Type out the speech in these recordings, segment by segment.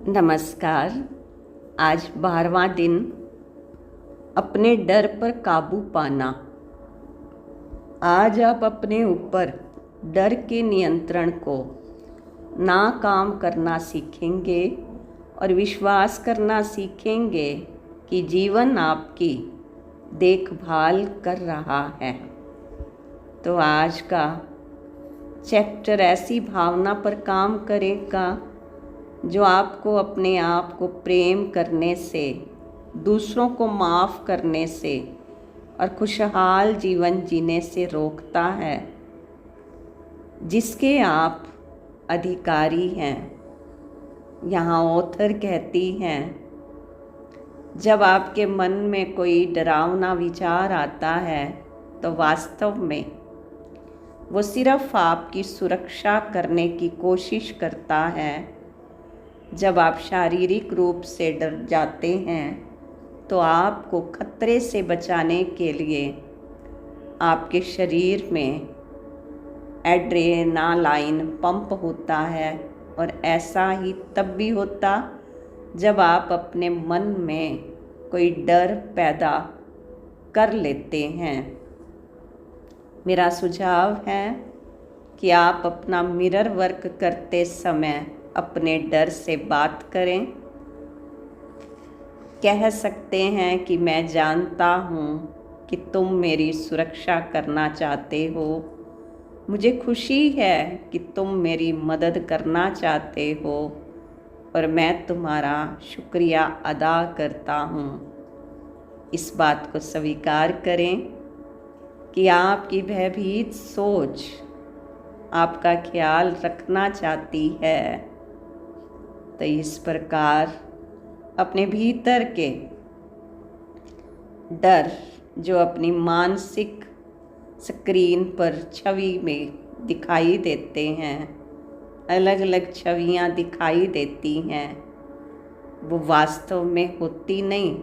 नमस्कार। आज 12वां दिन अपने डर पर काबू पाना। आज आप अपने ऊपर डर के नियंत्रण को ना काम करना सीखेंगे और विश्वास करना सीखेंगे कि जीवन आपकी देखभाल कर रहा है। तो आज का चैप्टर ऐसी भावना पर काम करेगा जो आपको अपने आप को प्रेम करने से, दूसरों को माफ़ करने से और खुशहाल जीवन जीने से रोकता है, जिसके आप अधिकारी हैं। यहाँ ऑथर कहती हैं, जब आपके मन में कोई डरावना विचार आता है तो वास्तव में वो सिर्फ आपकी सुरक्षा करने की कोशिश करता है। जब आप शारीरिक रूप से डर जाते हैं तो आपको खतरे से बचाने के लिए आपके शरीर में एड्रेनालाइन पंप होता है, और ऐसा ही तब भी होता जब आप अपने मन में कोई डर पैदा कर लेते हैं। मेरा सुझाव है कि आप अपना मिरर वर्क करते समय अपने डर से बात करें। कह सकते हैं कि मैं जानता हूँ कि तुम मेरी सुरक्षा करना चाहते हो। मुझे खुशी है कि तुम मेरी मदद करना चाहते हो और मैं तुम्हारा शुक्रिया अदा करता हूँ। इस बात को स्वीकार करें कि आपकी भयभीत सोच आपका ख्याल रखना चाहती है। तो इस प्रकार अपने भीतर के डर जो अपनी मानसिक स्क्रीन पर छवि में दिखाई देते हैं, अलग अलग छवियां दिखाई देती हैं, वो वास्तव में होती नहीं।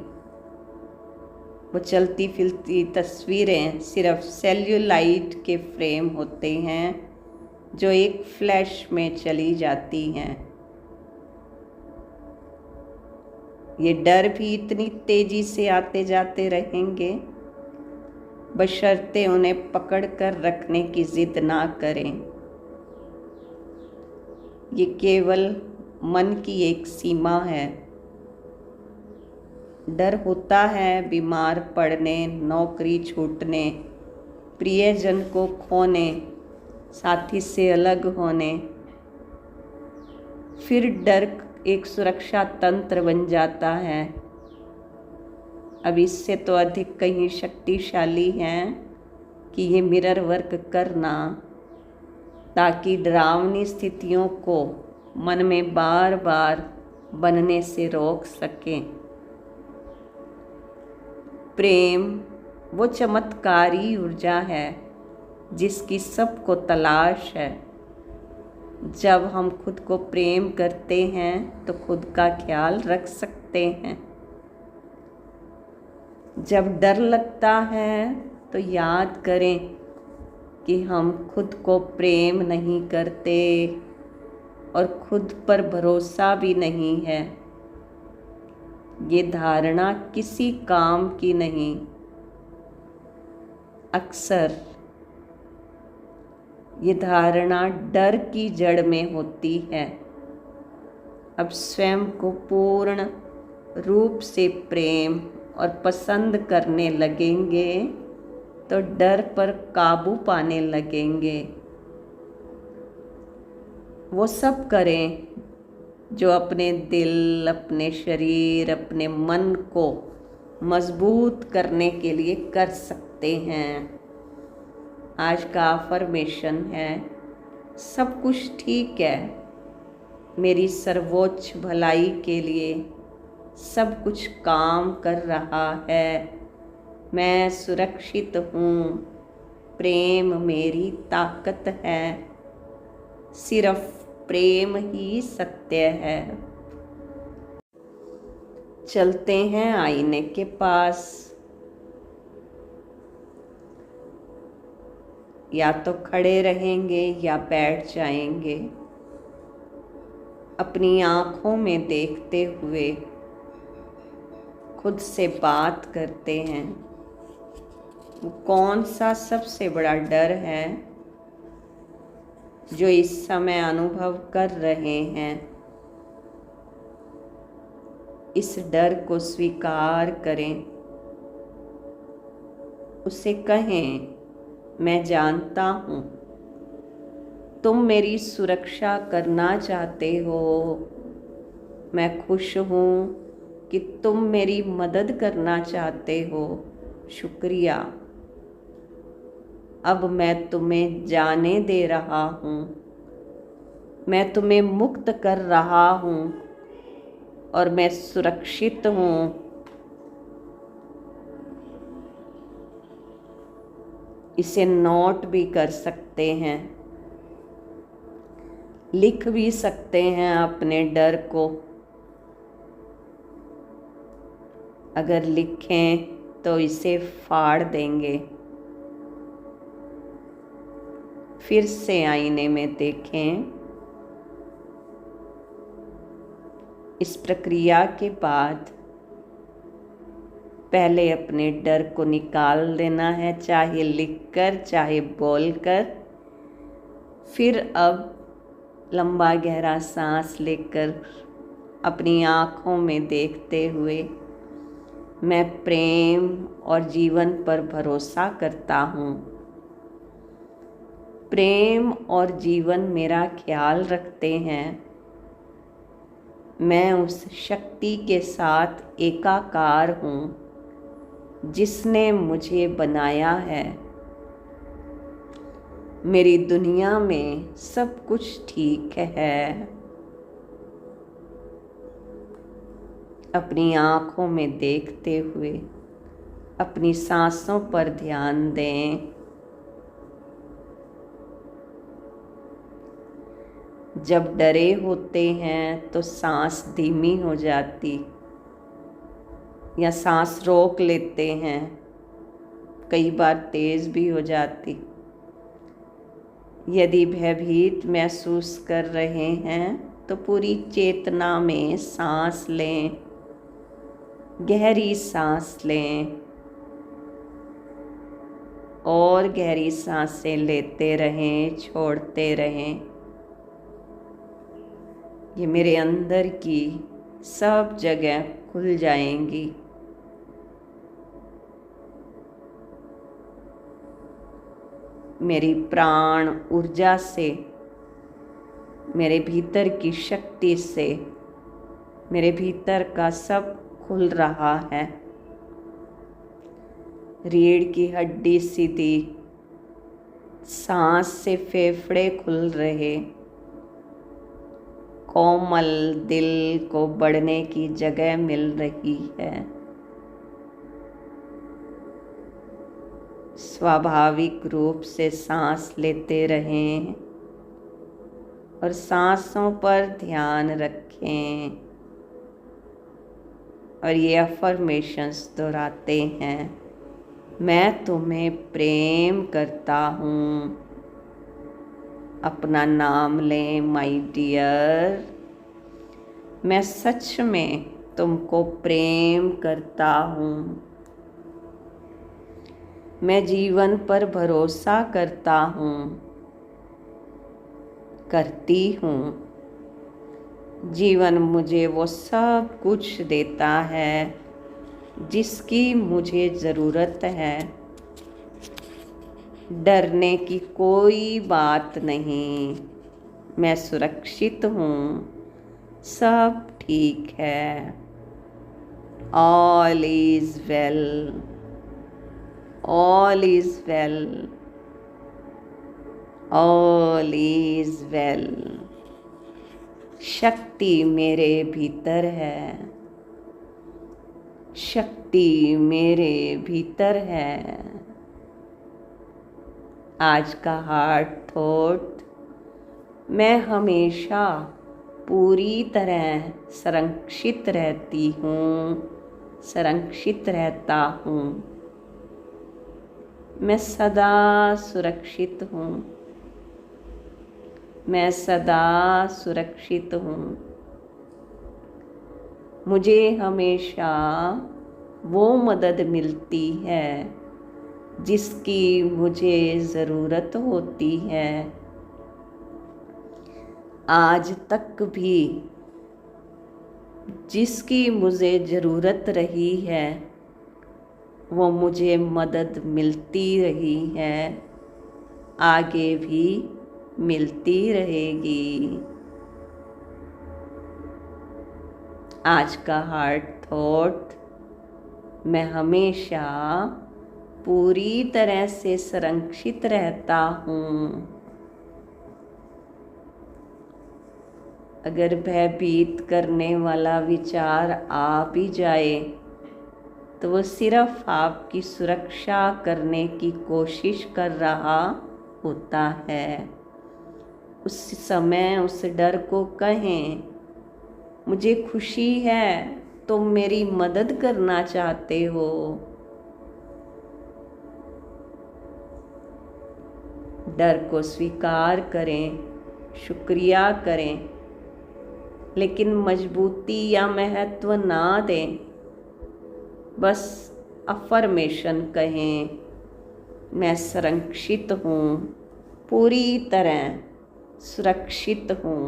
वो चलती फिरती तस्वीरें सिर्फ सेल्यूलाइट के फ्रेम होते हैं जो एक फ्लैश में चली जाती हैं। ये डर भी इतनी तेजी से आते जाते रहेंगे, बशर्ते उन्हें पकड़ कर रखने की जिद ना करें। ये केवल मन की एक सीमा है। डर होता है बीमार पड़ने, नौकरी छूटने, प्रियजन को खोने, साथी से अलग होने। फिर डर एक सुरक्षा तंत्र बन जाता है। अब इससे तो अधिक कहीं शक्तिशाली हैं कि ये मिरर वर्क करना, ताकि डरावनी स्थितियों को मन में बार बार बनने से रोक सकें। प्रेम वो चमत्कारी ऊर्जा है जिसकी सबको तलाश है। जब हम खुद को प्रेम करते हैं तो खुद का ख्याल रख सकते हैं। जब डर लगता है तो याद करें कि हम खुद को प्रेम नहीं करते और खुद पर भरोसा भी नहीं है। ये धारणा किसी काम की नहीं। अक्सर ये धारणा डर की जड़ में होती है। अब स्वयं को पूर्ण रूप से प्रेम और पसंद करने लगेंगे तो डर पर काबू पाने लगेंगे। वो सब करें जो अपने दिल, अपने शरीर, अपने मन को मजबूत करने के लिए कर सकते हैं। आज का अफर्मेशन है, सब कुछ ठीक है, मेरी सर्वोच्च भलाई के लिए सब कुछ काम कर रहा है, मैं सुरक्षित हूँ, प्रेम मेरी ताकत है, सिर्फ प्रेम ही सत्य है। चलते हैं आईने के पास। या तो खड़े रहेंगे या बैठ जाएंगे। अपनी आँखों में देखते हुए खुद से बात करते हैं। वो कौन सा सबसे बड़ा डर है जो इस समय अनुभव कर रहे हैं? इस डर को स्वीकार करें। उसे कहें, मैं जानता हूँ तुम मेरी सुरक्षा करना चाहते हो। मैं खुश हूँ कि तुम मेरी मदद करना चाहते हो। शुक्रिया। अब मैं तुम्हें जाने दे रहा हूँ। मैं तुम्हें मुक्त कर रहा हूँ और मैं सुरक्षित हूँ। इसे नोट भी कर सकते हैं, लिख भी सकते हैं अपने डर को। अगर लिखें तो इसे फाड़ देंगे। फिर से आईने में देखें। इस प्रक्रिया के बाद पहले अपने डर को निकाल देना है, चाहे लिखकर चाहे बोलकर। फिर अब लंबा गहरा सांस लेकर अपनी आँखों में देखते हुए मैं प्रेम और जीवन पर भरोसा करता हूँ। प्रेम और जीवन मेरा ख्याल रखते हैं। मैं उस शक्ति के साथ एकाकार हूँ जिसने मुझे बनाया है। मेरी दुनिया में सब कुछ ठीक है। अपनी आँखों में देखते हुए अपनी सांसों पर ध्यान दें। जब डरे होते हैं तो सांस धीमी हो जाती या सांस रोक लेते हैं, कई बार तेज भी हो जाती। यदि भयभीत महसूस कर रहे हैं तो पूरी चेतना में सांस लें, गहरी सांस लें और गहरी सांसें लेते रहें, छोड़ते रहें। ये मेरे अंदर की सब जगह खुल जाएंगी। मेरी प्राण ऊर्जा से, मेरे भीतर की शक्ति से मेरे भीतर का सब खुल रहा है। रीढ़ की हड्डी सीधी, सांस से फेफड़े खुल रहे, कोमल दिल को बढ़ने की जगह मिल रही है। स्वाभाविक रूप से सांस लेते रहें और सांसों पर ध्यान रखें और ये अफर्मेशंस दोहराते हैं। मैं तुम्हें प्रेम करता हूँ। अपना नाम लें, माय डियर। मैं सच में तुमको प्रेम करता हूँ। मैं जीवन पर भरोसा करता हूँ, करती हूँ। जीवन मुझे वो सब कुछ देता है जिसकी मुझे ज़रूरत है। डरने की कोई बात नहीं। मैं सुरक्षित हूँ, सब ठीक है। All is well, all is well, all is well. शक्ति मेरे भीतर है, शक्ति मेरे भीतर है। आज का हार्ट थॉट, मैं हमेशा पूरी तरह संरक्षित रहती हूँ, संरक्षित रहता हूँ। मैं सदा सुरक्षित हूँ, मैं सदा सुरक्षित हूँ। मुझे हमेशा वो मदद मिलती है जिसकी मुझे ज़रूरत होती है। आज तक भी जिसकी मुझे ज़रूरत रही है वो मुझे मदद मिलती रही है, आगे भी मिलती रहेगी। आज का हार्ट थॉट, मैं हमेशा पूरी तरह से संरक्षित रहता हूँ। अगर भयभीत करने वाला विचार आ भी जाए तो वो सिर्फ आपकी सुरक्षा करने की कोशिश कर रहा होता है। उस समय उस डर को कहें, मुझे खुशी है तुम मेरी मदद करना चाहते हो। डर को स्वीकार करें, शुक्रिया करें, लेकिन मजबूती या महत्व ना दें। बस अफर्मेशन कहें, मैं संरक्षित हूँ, पूरी तरह सुरक्षित हूँ।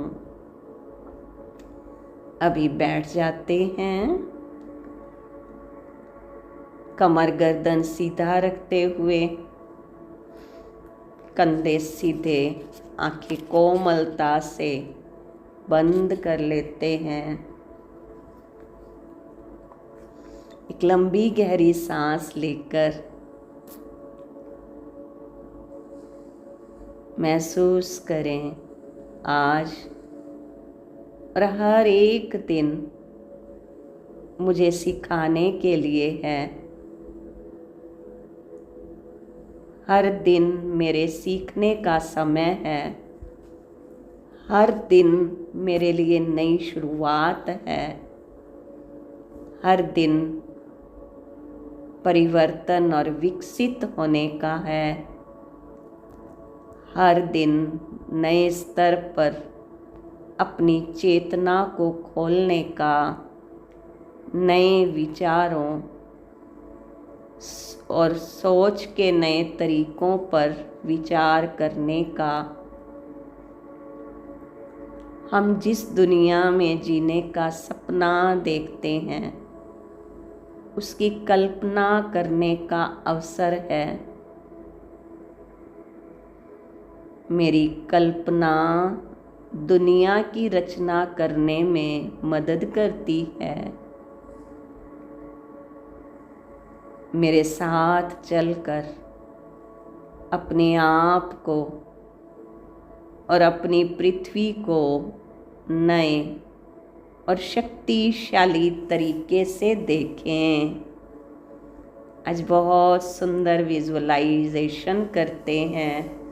अभी बैठ जाते हैं, कमर गर्दन सीधा रखते हुए, कंधे सीधे, आंखें कोमलता से बंद कर लेते हैं। एक लंबी गहरी सांस लेकर महसूस करें, आज और हर एक दिन मुझे सिखाने के लिए है। हर दिन मेरे सीखने का समय है। हर दिन मेरे लिए नई शुरुआत है। हर दिन परिवर्तन और विकसित होने का है। हर दिन नए स्तर पर अपनी चेतना को खोलने का, नए विचारों और सोच के नए तरीकों पर विचार करने का, हम जिस दुनिया में जीने का सपना देखते हैं उसकी कल्पना करने का अवसर है। मेरी कल्पना दुनिया की रचना करने में मदद करती है। मेरे साथ चलकर अपने आप को और अपनी पृथ्वी को नए और शक्तिशाली तरीके से देखें। आज बहुत सुंदर विजुअलाइजेशन करते हैं।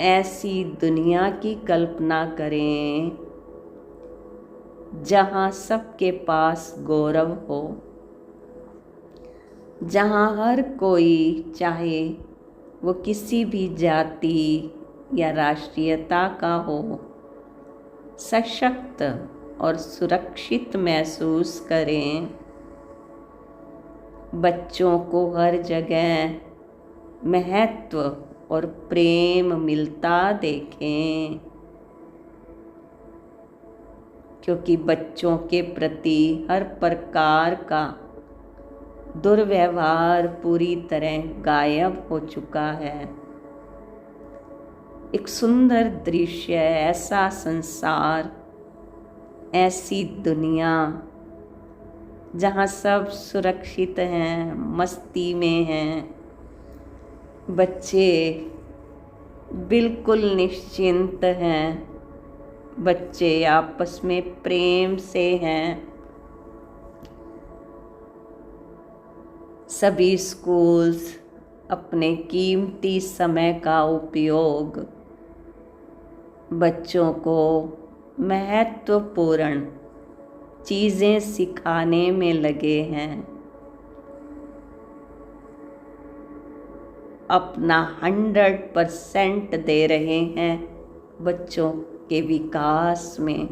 ऐसी दुनिया की कल्पना करें जहाँ सबके पास गौरव हो, जहाँ हर कोई, चाहे वो किसी भी जाति या राष्ट्रीयता का हो, सशक्त और सुरक्षित महसूस करें। बच्चों को हर जगह महत्व और प्रेम मिलता देखें, क्योंकि बच्चों के प्रति हर प्रकार का दुर्व्यवहार पूरी तरह गायब हो चुका है। एक सुंदर दृश्य, ऐसा संसार, ऐसी दुनिया जहाँ सब सुरक्षित हैं, मस्ती में हैं। बच्चे बिल्कुल निश्चिंत हैं। बच्चे आपस में प्रेम से हैं। सभी स्कूल्स अपने कीमती समय का उपयोग बच्चों को महत्वपूर्ण चीज़ें सिखाने में लगे हैं। अपना 100% दे रहे हैं बच्चों के विकास में।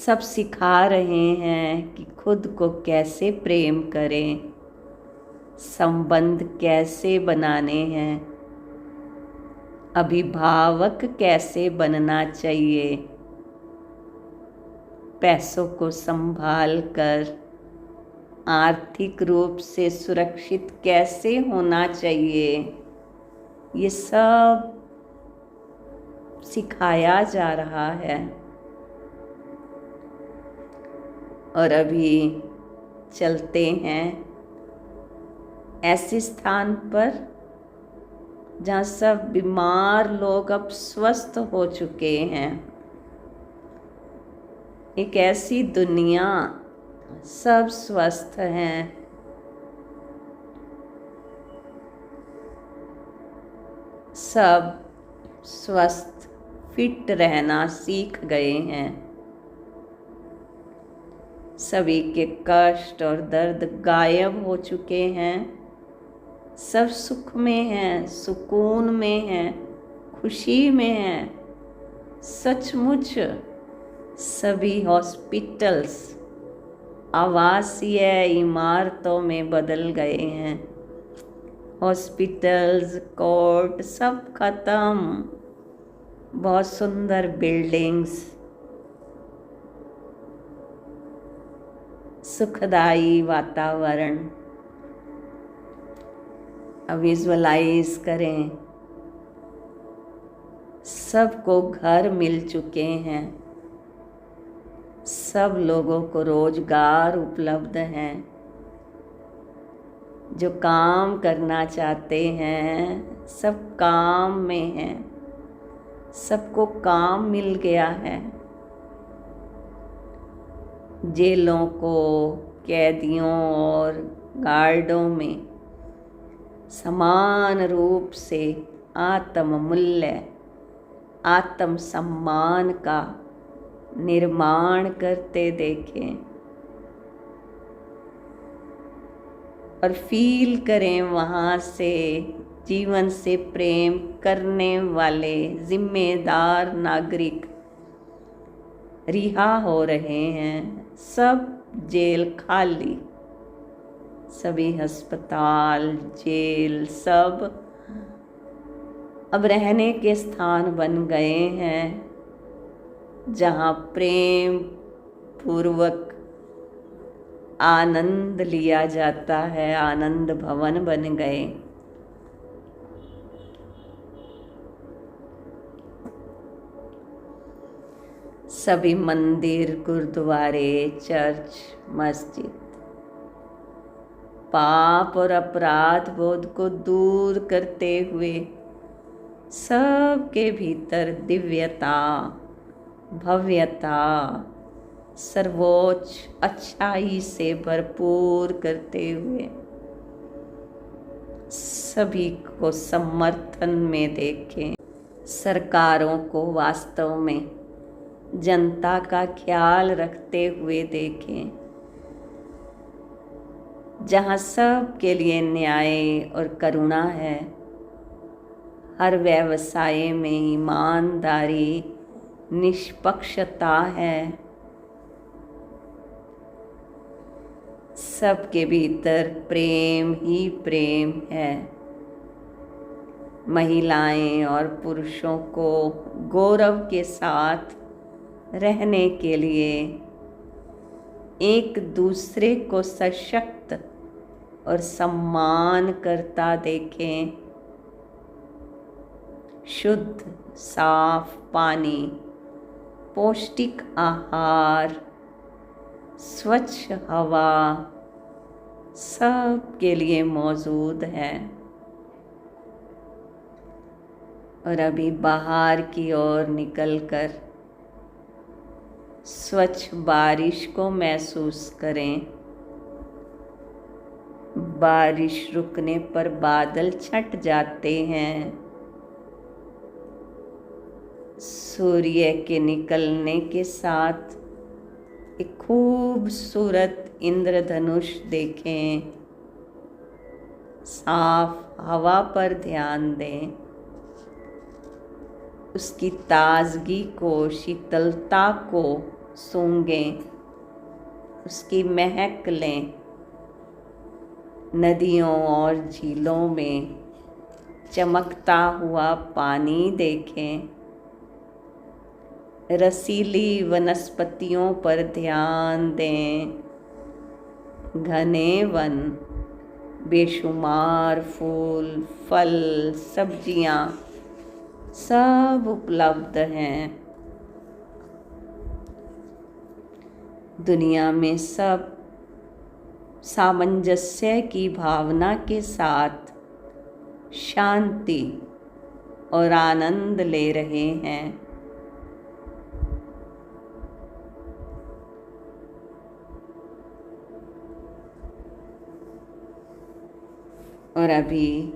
सब सिखा रहे हैं कि खुद को कैसे प्रेम करें, संबंध कैसे बनाने हैं, अभिभावक कैसे बनना चाहिए, पैसों को संभाल कर आर्थिक रूप से सुरक्षित कैसे होना चाहिए, ये सब सिखाया जा रहा है। और अभी चलते हैं ऐसे स्थान पर जहाँ सब बीमार लोग अब स्वस्थ हो चुके हैं। एक ऐसी दुनिया, सब स्वस्थ हैं, सब स्वस्थ फिट रहना सीख गए हैं। सभी के कष्ट और दर्द गायब हो चुके हैं। सब सुख में हैं, सुकून में हैं, खुशी में हैं। सचमुच सभी हॉस्पिटल्स आवासीय इमारतों में बदल गए हैं। हॉस्पिटल्स, कोर्ट सब खत्म। बहुत सुंदर बिल्डिंग्स, सुखदाई वातावरण। अब विजुअलाइज करें, सबको घर मिल चुके हैं, सब लोगों को रोजगार उपलब्ध हैं। जो काम करना चाहते हैं सब काम में हैं, सबको काम मिल गया है। जेलों को कैदियों और गार्डों में समान रूप से आत्म मूल्य, आत्म सम्मान का निर्माण करते देखें और फील करें वहाँ से जीवन से प्रेम करने वाले जिम्मेदार नागरिक रिहा हो रहे हैं। सब जेल खाली, सभी अस्पताल, जेल सब अब रहने के स्थान बन गए हैं, जहाँ प्रेम पूर्वक आनंद लिया जाता है। आनंद भवन बन गए। सभी मंदिर, गुरुद्वारे, चर्च, मस्जिद पाप और अपराध बोध को दूर करते हुए सबके भीतर दिव्यता, भव्यता, सर्वोच्च अच्छाई से भरपूर करते हुए सभी को समर्थन में देखें। सरकारों को वास्तव में जनता का ख्याल रखते हुए देखें, जहाँ सब के लिए न्याय और करुणा है। हर व्यवसाय में ईमानदारी, निष्पक्षता है। सबके भीतर प्रेम ही प्रेम है। महिलाएं और पुरुषों को गौरव के साथ रहने के लिए एक दूसरे को सशक्त और सम्मान करता देखें। शुद्ध साफ पानी, पौष्टिक आहार, स्वच्छ हवा सब के लिए मौजूद है। और अभी बाहर की ओर निकलकर स्वच्छ बारिश को महसूस करें। बारिश रुकने पर बादल छट जाते हैं। सूर्य के निकलने के साथ एक खूबसूरत इंद्रधनुष देखें। साफ हवा पर ध्यान दें, उसकी ताजगी को, शीतलता को सूंघें, उसकी महक लें। नदियों और झीलों में चमकता हुआ पानी देखें। रसीली वनस्पतियों पर ध्यान दें। घने वन, बेशुमार फूल, फल, सब्जियां सब उपलब्ध हैं। दुनिया में सब सामंजस्य की भावना के साथ शांति और आनंद ले रहे हैं। और अभी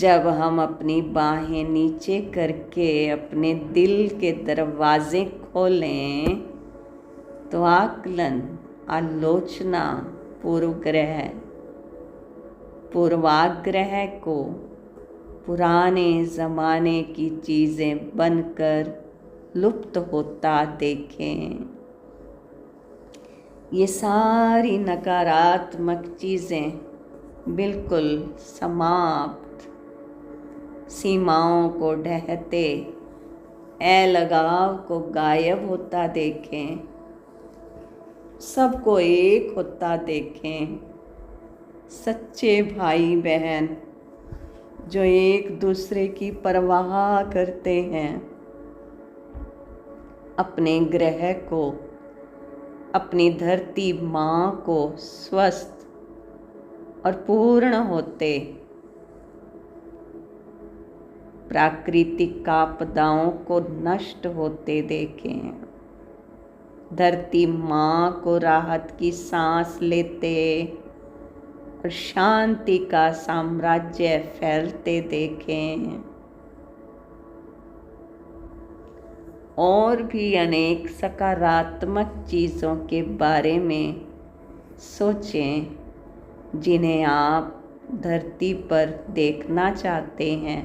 जब हम अपनी बाहें नीचे करके अपने दिल के दरवाजे खोलें, तो आकलन, आलोचना, पूर्वाग्रह को पुराने ज़माने की चीज़ें बनकर लुप्त होता देखें। ये सारी नकारात्मक चीज़ें बिल्कुल समाप्त, सीमाओं को ढहते, अलगाव को गायब होता देखें। सबको एक होता देखें। सच्चे भाई बहन जो एक दूसरे की परवाह करते हैं, अपने ग्रह को, अपनी धरती माँ को स्वस्थ और पूर्ण होते, प्राकृतिक आपदाओं को नष्ट होते देखें। धरती माँ को राहत की सांस लेते और शांति का साम्राज्य फैलते देखें। और भी अनेक सकारात्मक चीज़ों के बारे में सोचें जिन्हें आप धरती पर देखना चाहते हैं।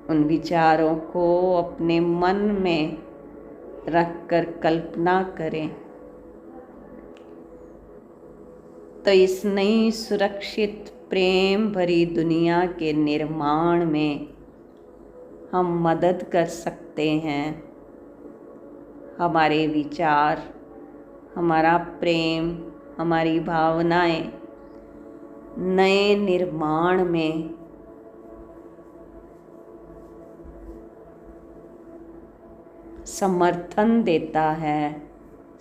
उन विचारों को अपने मन में रखकर कल्पना करें। तो इस नई सुरक्षित प्रेम भरी दुनिया के निर्माण में हम मदद कर सकते हैं। हमारे विचार, हमारा प्रेम, हमारी भावनाएं नए निर्माण में समर्थन देता है,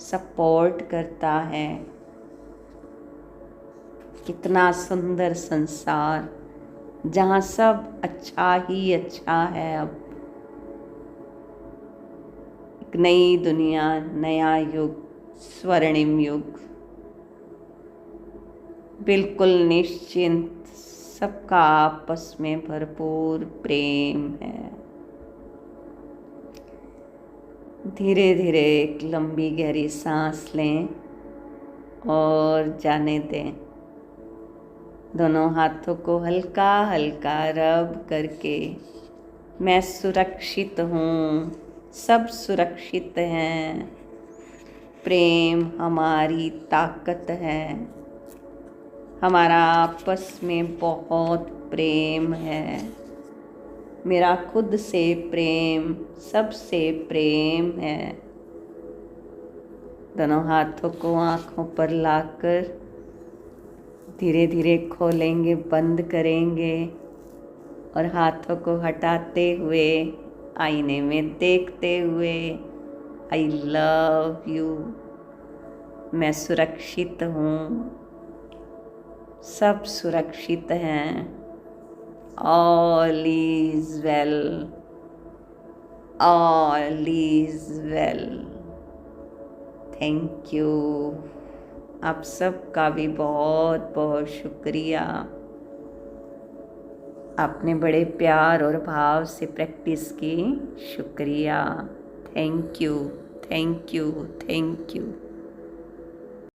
सपोर्ट करता है। कितना सुंदर संसार जहाँ सब अच्छा ही अच्छा है। अब एक नई दुनिया, नया युग, स्वर्णिम युग, बिल्कुल निश्चिंत, सबका आपस में भरपूर प्रेम है। धीरे धीरे एक लंबी गहरी सांस लें और जाने दें। दोनों हाथों को हल्का हल्का रब करके, मैं सुरक्षित हूँ, सब सुरक्षित हैं। प्रेम हमारी ताकत है। हमारा आपस में बहुत प्रेम है। मेरा खुद से प्रेम, सबसे प्रेम है। दोनों हाथों को आँखों पर लाकर धीरे धीरे खोलेंगे, बंद करेंगे और हाथों को हटाते हुए आईने में देखते हुए, आई लव यू, मैं सुरक्षित हूँ, सब सुरक्षित हैं, all is well, all is well. Thank you. आप सबका भी बहुत बहुत शुक्रिया। आपने बड़े प्यार और भाव से प्रैक्टिस की, शुक्रिया। Thank you, thank you, thank you.